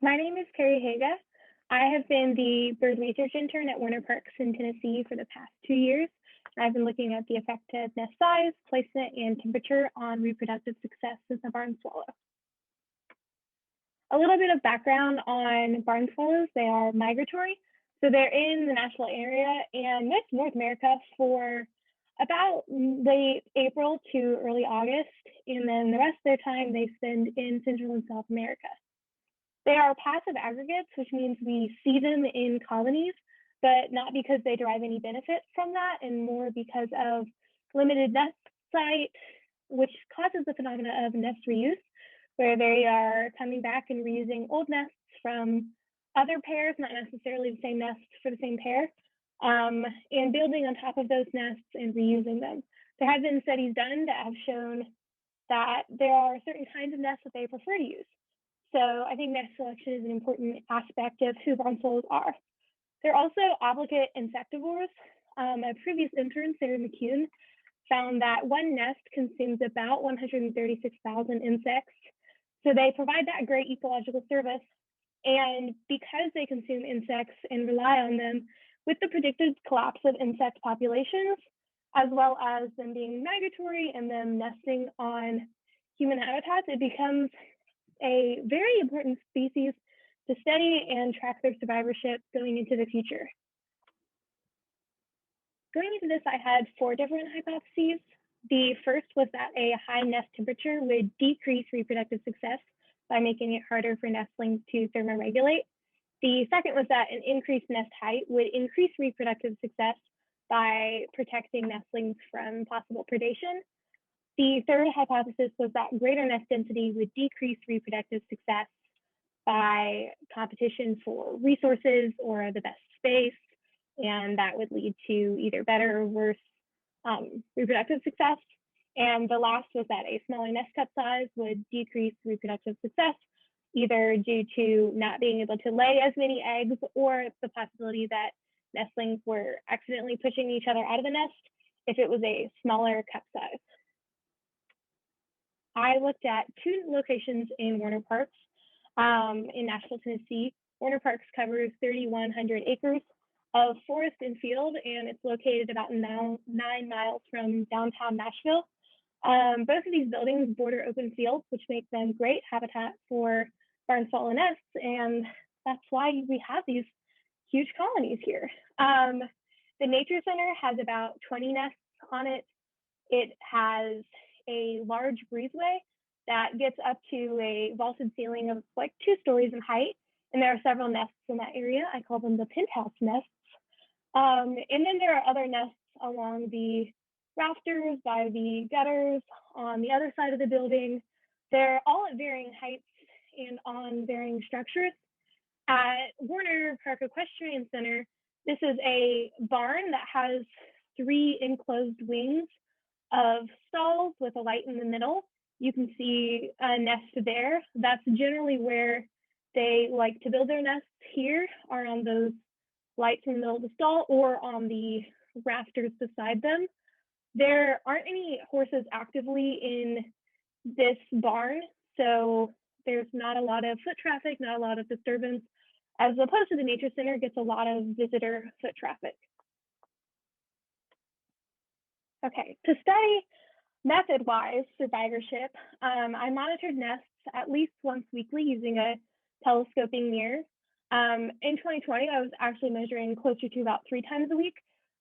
My name is Carrie Haga. I have been the bird research intern at Warner Parks in Tennessee for the past 2 years. I've been looking at the effect of nest size, placement, and temperature on reproductive success of the barn swallow. A little bit of background on barn swallows. They are migratory, so they're in the Nashville area and most North America for about late April to early August, and then the rest of their time they spend in Central and South America. They are passive aggregates, which means we see them in colonies, but not because they derive any benefit from that, and more because of limited nest site, which causes the phenomena of nest reuse, where they are coming back and reusing old nests from other pairs, not necessarily the same nest for the same pair, and building on top of those nests and reusing them. There have been studies done that have shown that there are certain kinds of nests that they prefer to use. So I think nest selection is an important aspect of who barn swallows are. They're also obligate insectivores. A previous intern, Sarah McCune, found that one nest consumes about 136,000 insects. So they provide that great ecological service. And because they consume insects and rely on them, with the predicted collapse of insect populations, as well as them being migratory and them nesting on human habitats, it becomes a very important species to study and track their survivorship going into the future. Going into this, I had 4 different hypotheses. The first was that a high nest temperature would decrease reproductive success by making it harder for nestlings to thermoregulate. The second was that an increased nest height would increase reproductive success by protecting nestlings from possible predation. The third hypothesis was that greater nest density would decrease reproductive success by competition for resources or the best space, and that would lead to either better or worse reproductive success. And the last was that a smaller nest cup size would decrease reproductive success, either due to not being able to lay as many eggs or the possibility that nestlings were accidentally pushing each other out of the nest if it was a smaller cup size. I looked at 2 locations in Warner Parks in Nashville, Tennessee. Warner Parks covers 3,100 acres of forest and field, and it's located about 9 miles from downtown Nashville. Both of these buildings border open fields, which make them great habitat for barn swallow nests, and that's why we have these huge colonies here. The Nature Center has about 20 nests on it. It has a large breezeway that gets up to a vaulted ceiling of like 2 stories in height, and there are several nests in that area. I call them the penthouse nests. And then there are other nests along the rafters, by the gutters, on the other side of the building. They're all at varying heights and on varying structures. At Warner Park Equestrian Center, this is a barn that has 3 enclosed wings of stalls with a light in the middle. You can see a nest there. That's generally where they like to build their nests here, are on those lights in the middle of the stall or on the rafters beside them. There aren't any horses actively in this barn, so there's not a lot of foot traffic, not a lot of disturbance, as opposed to the Nature Center gets a lot of visitor foot traffic. Okay, to study method-wise survivorship, I monitored nests at least once weekly using a telescoping mirror. In 2020, I was actually measuring closer to about 3 times a week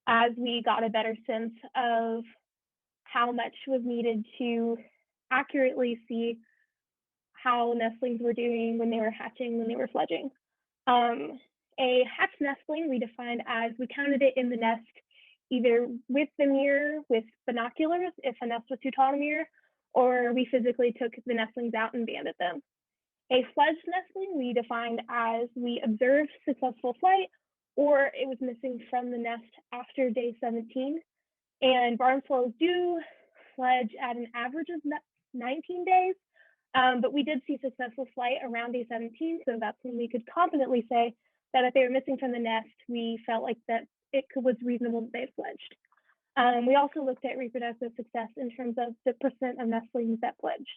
as we got a better sense of how much was needed to accurately see how nestlings were doing when they were hatching, when they were fledging. A hatched nestling we defined as we counted it in the nest either with the mirror, with binoculars, if a nest was too tall to mirror, or we physically took the nestlings out and banded them. A fledged nestling we defined as we observed successful flight, or it was missing from the nest after day 17. And barn swallows do fledge at an average of 19 days, but we did see successful flight around day 17, so that's when we could confidently say that if they were missing from the nest, we felt like that it was reasonable that they had fledged. We also looked at reproductive success in terms of the % of nestlings that fledged.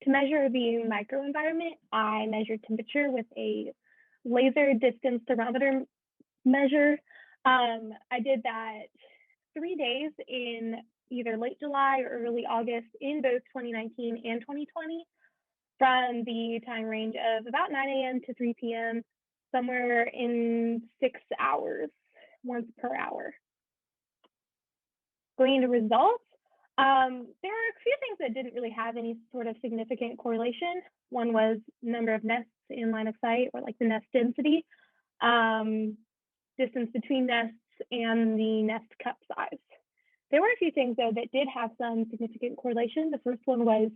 To measure the microenvironment, I measured temperature with a laser distance thermometer measure. I did that 3 days in either late July or early August in both 2019 and 2020 from the time range of about 9 a.m. to 3 p.m., somewhere in 6 hours, once per hour. Going into results, there are a few things that didn't really have any sort of significant correlation. One was number of nests in line of sight, or like the nest density, distance between nests, and the nest cup size. There were a few things, though, that did have some significant correlation. The first one was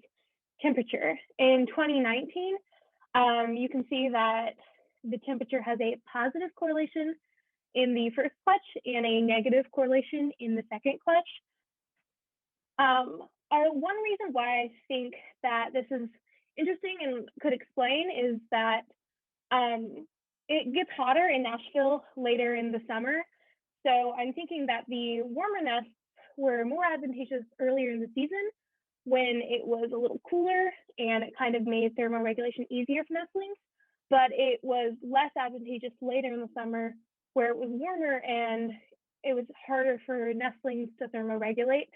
temperature. In 2019, you can see that the temperature has a positive correlation in the first clutch and a negative correlation in the second clutch. One reason why I think that this is interesting and could explain is that it gets hotter in Nashville later in the summer. So I'm thinking that the warmer nests were more advantageous earlier in the season when it was a little cooler and it kind of made thermoregulation easier for nestlings, but it was less advantageous later in the summer where it was warmer and it was harder for nestlings to thermoregulate.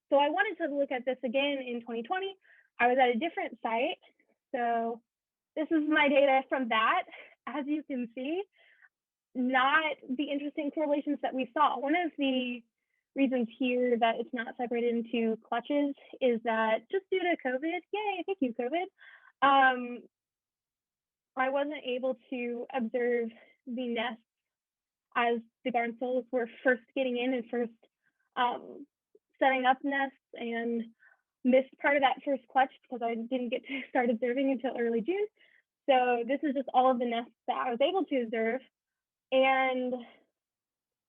So I wanted to look at this again in 2020. I was at a different site. So this is my data from that. As you can see, not the interesting correlations that we saw. One of the reasons here that it's not separated into clutches is that just due to COVID, yay, thank you, COVID, I wasn't able to observe the nests as the barn stalls were first getting in and first setting up nests, and missed part of that first clutch because I didn't get to start observing until early June. So this is just all of the nests that I was able to observe, and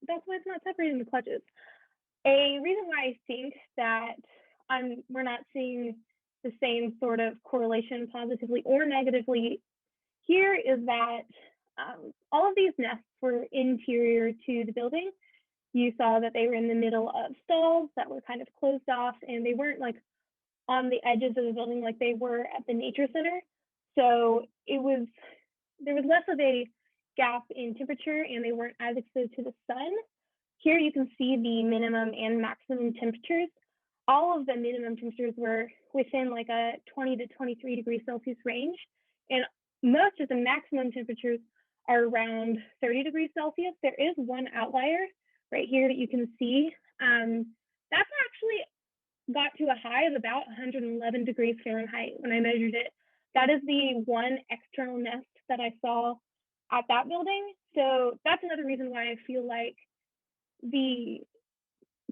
that's why it's not separated into clutches. A reason why I think that we're not seeing the same sort of correlation positively or negatively here is that all of these nests were interior to the building. You saw that they were in the middle of stalls that were kind of closed off, and they weren't like on the edges of the building like they were at the nature center. So there was less of a gap in temperature, and they weren't as exposed to the sun. Here you can see the minimum and maximum temperatures. All of the minimum temperatures were within like a 20 to 23 degrees Celsius range, and most of the maximum temperatures are around 30 degrees Celsius. There is one outlier right here that you can see. That's actually got to a high of about 111 degrees Fahrenheit when I measured it. That is the one external nest that I saw at that building. So that's another reason why I feel like the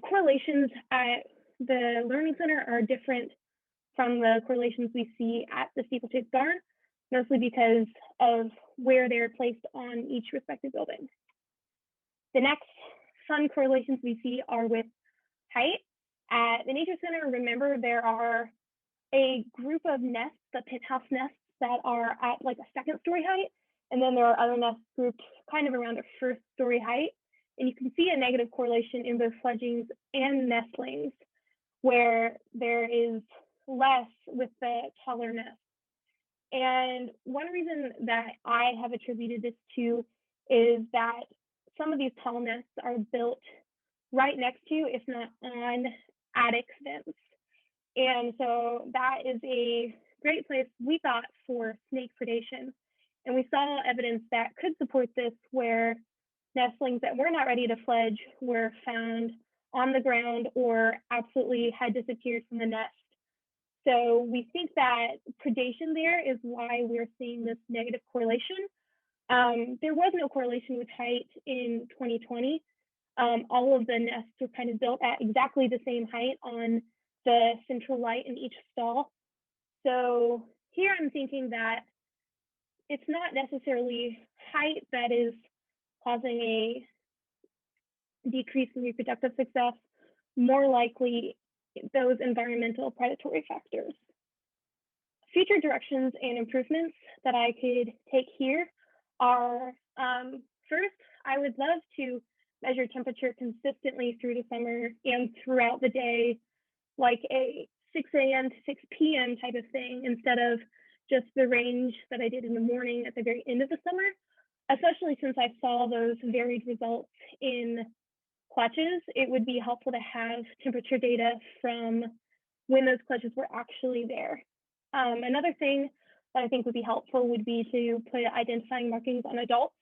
correlations at the Learning Center are different from the correlations we see at the steeplechase barn, mostly because of where they're placed on each respective building. The next fun correlations we see are with height. At the Nature Center, remember there are a group of nests, the penthouse nests, that are at like a second story height, and then there are other nests grouped kind of around a first story height. And you can see a negative correlation in both fledglings and nestlings, where there is less with the taller nests. And one reason that I have attributed this to is that some of these tall nests are built right next to, if not on, attic vents. And so that is a great place, we thought, for snake predation. And we saw evidence that could support this, where nestlings that were not ready to fledge were found on the ground or absolutely had disappeared from the nest. So we think that predation there is why we're seeing this negative correlation. There was no correlation with height in 2020. All of the nests were kind of built at exactly the same height on the central light in each stall. So here I'm thinking that it's not necessarily height that is causing a decrease in reproductive success, more likely those environmental predatory factors. Future directions and improvements that I could take here are, first, I would love to measure temperature consistently through the summer and throughout the day, like a 6 a.m. to 6 p.m. type of thing instead of just the range that I did in the morning at the very end of the summer, especially since I saw those varied results in clutches. It would be helpful to have temperature data from when those clutches were actually there. Another thing that I think would be helpful would be to put identifying markings on adults.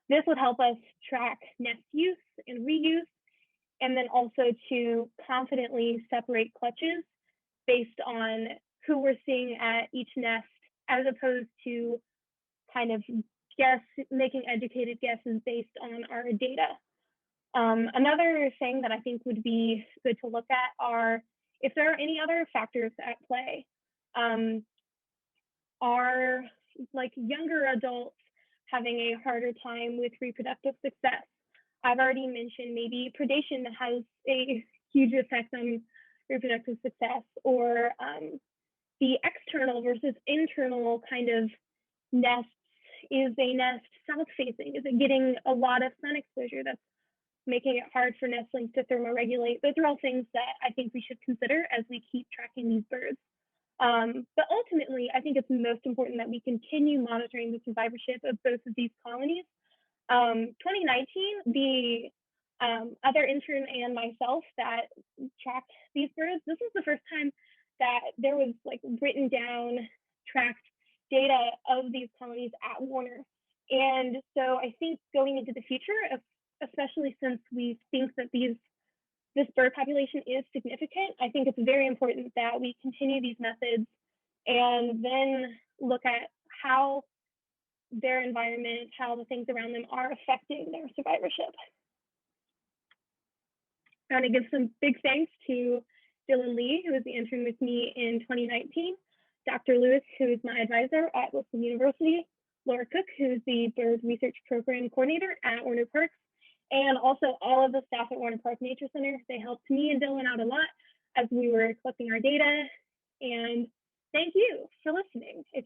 This would help us track nest use and reuse, and then also to confidently separate clutches based on who we're seeing at each nest, as opposed to kind of making educated guesses based on our data. Another thing that I think would be good to look at are if there are any other factors at play. Are like younger adults having a harder time with reproductive success? I've already mentioned maybe predation has a huge effect on reproductive success, or the external versus internal kind of nests. Is a nest south facing? Is it getting a lot of sun exposure that's making it hard for nestlings to thermoregulate? Those are all things that I think we should consider as we keep tracking these birds. But ultimately, I think it's most important that we continue monitoring the survivorship of both of these colonies. 2019, the other intern and myself that tracked these birds, this was the first time that there was like written down, tracked data of these colonies at Warner. And so I think going into the future, especially since we think that this bird population is significant, I think it's very important that we continue these methods and then look at how their environment, how the things around them are affecting their survivorship. I want to give some big thanks to Dylan Lee, who was the intern with me in 2019, Dr. Lewis, who is my advisor at Lipscomb University, Laura Cook, who's the Bird Research Program Coordinator at Warner Parks, and also all of the staff at Warner Park Nature Center. They helped me and Dylan out a lot as we were collecting our data. And thank you for listening. If